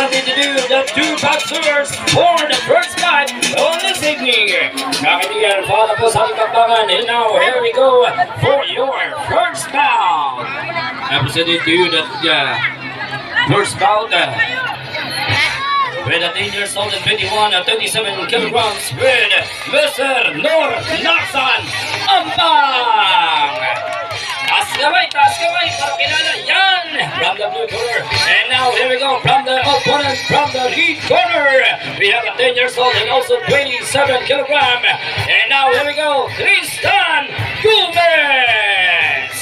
something to do. The two boxers for the first fight on this evening. Kaibigan, follow po sa ating bakbakan. And now, here we go for your first bout. Episode 2, the first bout. With a 10 years old and 21 and 37 kilograms with Mr. Nor Narsan Ampang. Taas kaway, para kilala yan from the blue corner. And now here we go from the opponent from the red corner. We have a 10 years old and also 27 kilogram. And now here we go, Tristan Gomez.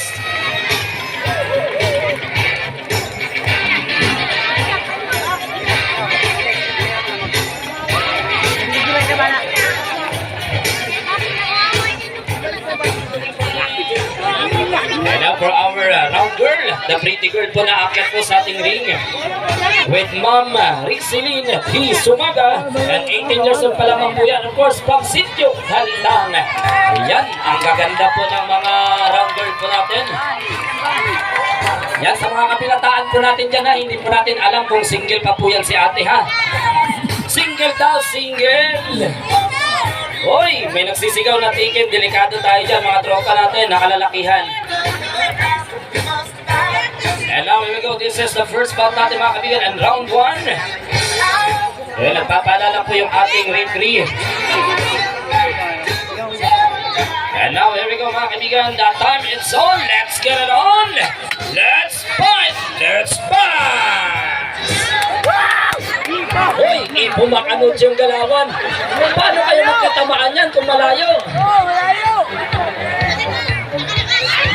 And now for our round girl, the pretty girl po na akyat po sa ating ring with Ma'am Rixeline P. Sumaga and 18 years old pa lamang po yan. Of course, from Sitio Halitang. Yan, ang gaganda po ng mga round girl po natin. Yan, sa mga kapilataan po natin dyan ha, hindi po natin alam kung single pa po yan si ate ha. Single daw, single! Hoy, may nagsisigaw na tikim. Delikado tayo dyan, mga tropa natin, nakalalakihan. And now, here we go. This is the first bout natin, mga kaibigan. And round 1. Well, nagpapaalala po yung ating referee. And now, here we go, mga kaibigan. That time it's on. Let's get it on. Let's fight. Let's fight. Hoy, ipumakanod yung galawan. Paano kayo magkatamaan yan kung malayo?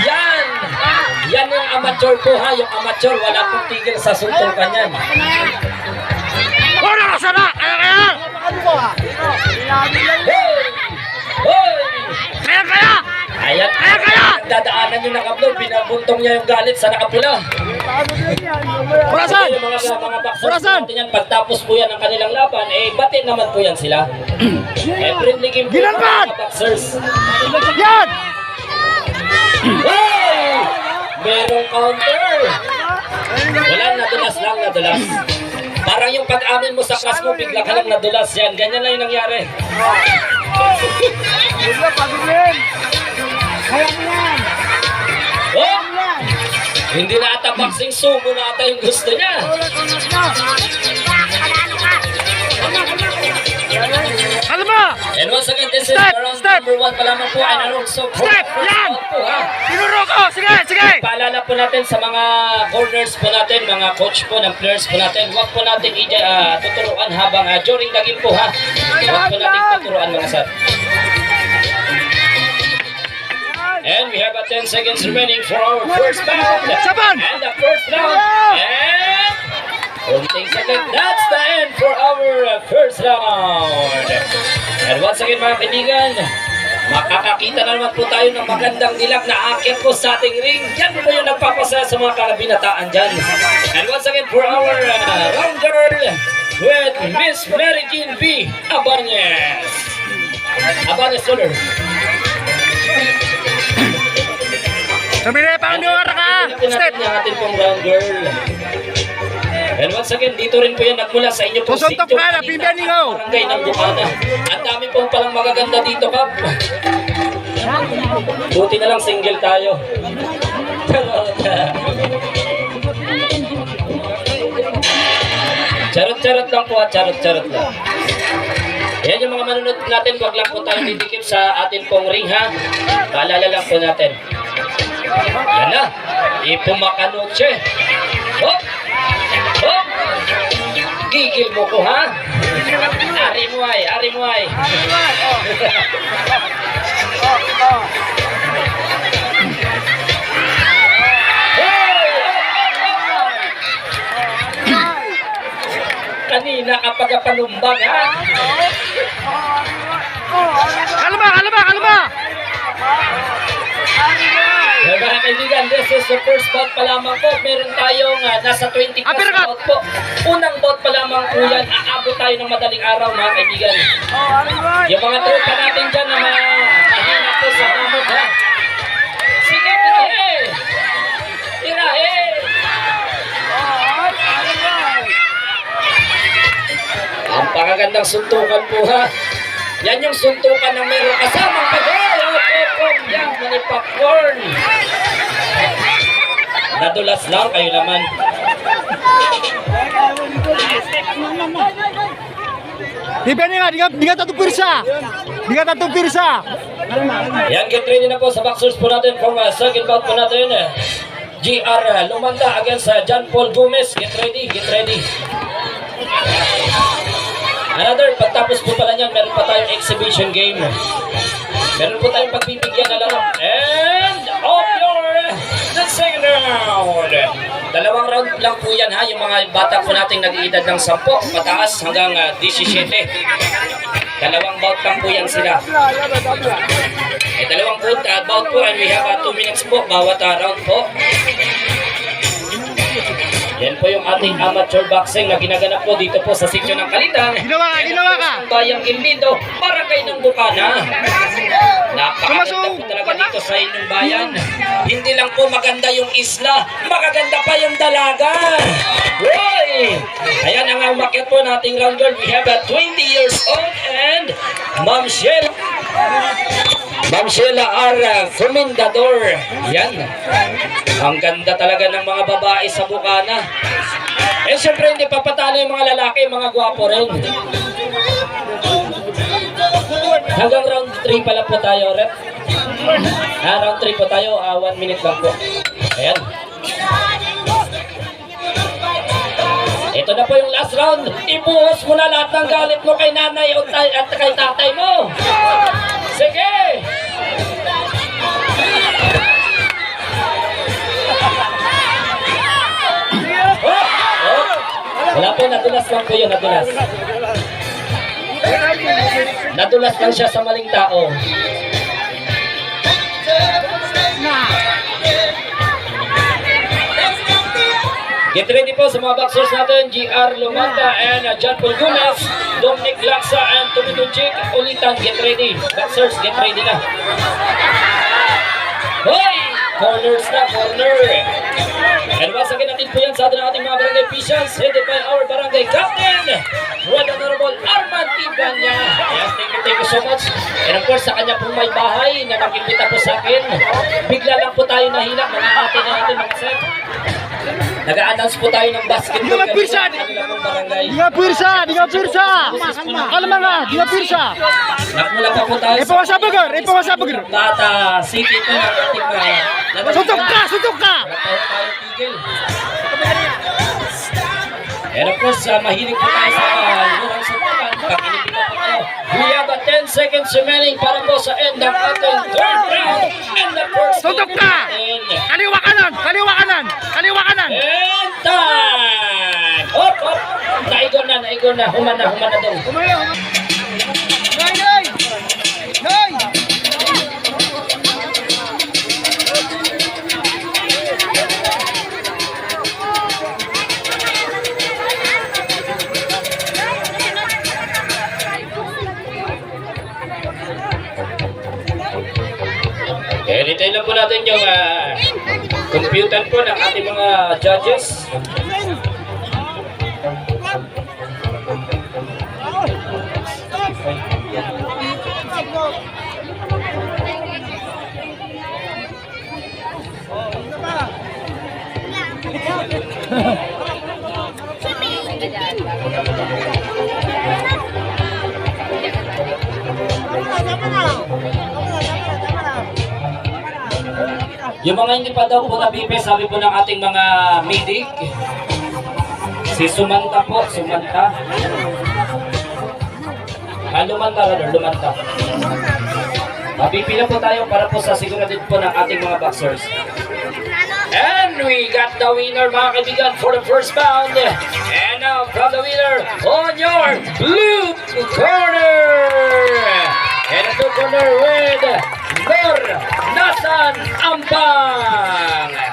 Yan! Yan yung amateur po ha. Yung amateur, wala pong tigil sa suntukan yan. Wala ka sana! Kaya! Hoy! Hoy! Kaya! Ayan, dadaanan yung naka-upload, binabuntong niya yung galit sa nakapula. Purasan! Yung mga boxers natin yan, pagtapos po yan ng kanilang laban, eh, batin naman po yan sila. Friendly game po yung mga boxers. Yan! Hey! Merong counter! Wala, nadulas lang, nadulas. Parang yung pag-amin mo sa class mo, bigla ka lang nadulas yan. Ganyan lang yung nangyari. Oh! Hindi na ata boxing, sumo na ata yung gusto niya. Alam mo! And once again, this is round number 1 pa lamang po. And also, Step! Yan! Tinuro ko! Sige! Sige! Paalala po natin sa mga corners po natin, mga coach po ng players po natin, huwag po natin tuturuan habang during the game po ha. Huwag po natin tuturuan mga sir. And we have 10 seconds remaining for our first round. And the first round. And 14 seconds. That's the end for our first round. And once again mga kaibigan, makakakita na naman po tayo ng magandang dilag na akyat po sa ating ring. Yan po yung nagpapasaya sa mga kalabinataan dyan. And once again for our round girl with Miss Mary Jean B. Abanez. Abanez Soler. Tumili pa ang nuwara ka! Step! Yung ating pong round girl. And once again, dito rin po yan nagmula sa inyo pong Susuntok na, napimbihan ninyo! Barangay ng Bukana. Ang dami pong palang magaganda dito, Kap. Buti na lang single tayo. Charot-charot lang po at charot-charot lang. Yan yung mga manunod natin, wag lang po tayo didikip sa atin pong ring ha. Paalala lang po natin. Yan na, ipumakanoche. Hop! Hop! Gigil mo ko ha? Ari mo ay, ari mo ay. Kanina kapag panumbag ha? Kalma! Kalma! Kalma! Mga kaibigan, this is the first bout pa lamang po. Meron tayong nasa 20 plus bout po. Unang bout pa lamang po yan. Aabot tayo ng madaling araw mga kaibigan. Yung mga tropa natin dyan na mahina po sa hamot ha. Sige, tirahe! Tirahe! Napakagandang suntukan po ha. Yan yung suntukan ng meron kasamang pag-oy. Yan, mani popcorn. Nadulas lang kayo naman. Bibianing nga, di ka tatong pirsa. Di ka tatong pirsa. Yan, get ready na po sa boxers po natin for second bout po natin. GR Lumanda against John Paul Gomez. Get ready, get ready. Another, pagtapos po pala niyan, meron pa tayong exhibition game. Meron po tayong pagbibigyan na lang. And off the second round. Dalawang round lang po yan ha, yung mga bata po nating nag-iedad ng 10, pataas hanggang 17. Dalawang bout lang po yan sila. Dalawang bout po and we have 2 minutes po bawat round po. Yan po yung ating amateur boxing na ginaganap po dito po sa seksyon ng Kalitang. Ginawa ka. Bayang Inlindo, Barangay ng Bukana. Napakaganda po talaga dito sa inyong bayan. Hindi lang po maganda yung isla, magaganda pa yung dalaga. Hoy! Ayan ang umakyat po nating round girl. We have a 20 years old and Ma'am Sheila R. Fumindador. Yan. Ang ganda talaga ng mga babae sa Bukana. Eh syempre hindi papatalo yung mga lalaki, mga gwapo rin. Hanggang round 3 pala po tayo, rep. Round 3 po tayo, 1 minute lang po. Ayan. Ito na po yung last round. Ibuhos mo na lahat ng galit mo kay nanay at kay tatay mo. Sige! Wala po, nadulas lang po yun, nadulas. Nadulas lang siya sa maling tao. Get ready po sa mga boxers natin, GR Lumanda and John Paul Gomez, Dominic Laksa and Tumitunchik Ulitan. Get ready. Boxers, get ready na. Hoy! Corners na, corner. And once again, natin po yan sa ating mga barangay officials, headed by our barangay captain, Right Honorable Arman Tibanya. Yes, thank you so much. And of course, sa kanya pong may bahay na nakimbita po sa akin. Bigla lang po tayo nahilak, mga ate na natin mga sir. Nag-a-announce po tayo ng basketball kanina. Kanila pong barangay. Di ka pirsa. Kalma nga, di ka pirsa. Nakmula pa po tayo Ipawasabagar. Bata City po ng ating Suntok ka. wala pa ho tayo tigil. And of course, mahilig po tayo sa lurang suntukan. Pakinig na po tayo. We have 10 seconds remaining para po sa end ng ating third round. And the first Suntok ka. Kaliwa kanan. And time! Hop! Naigon na. Human na doon. Hintayin lang po natin yung computer po ng ating mga judges. Yung mga hindi pa daw po nabibe, sabi po ng ating mga medic, si Sumanta po, Lumanta. Mapipila po tayo para po sa siguradin po ng ating mga boxers. And we got the winner mga kaibigan for the first bout. And now from the winner on your blue corner. And the blue corner with Nor Nasan Ambang.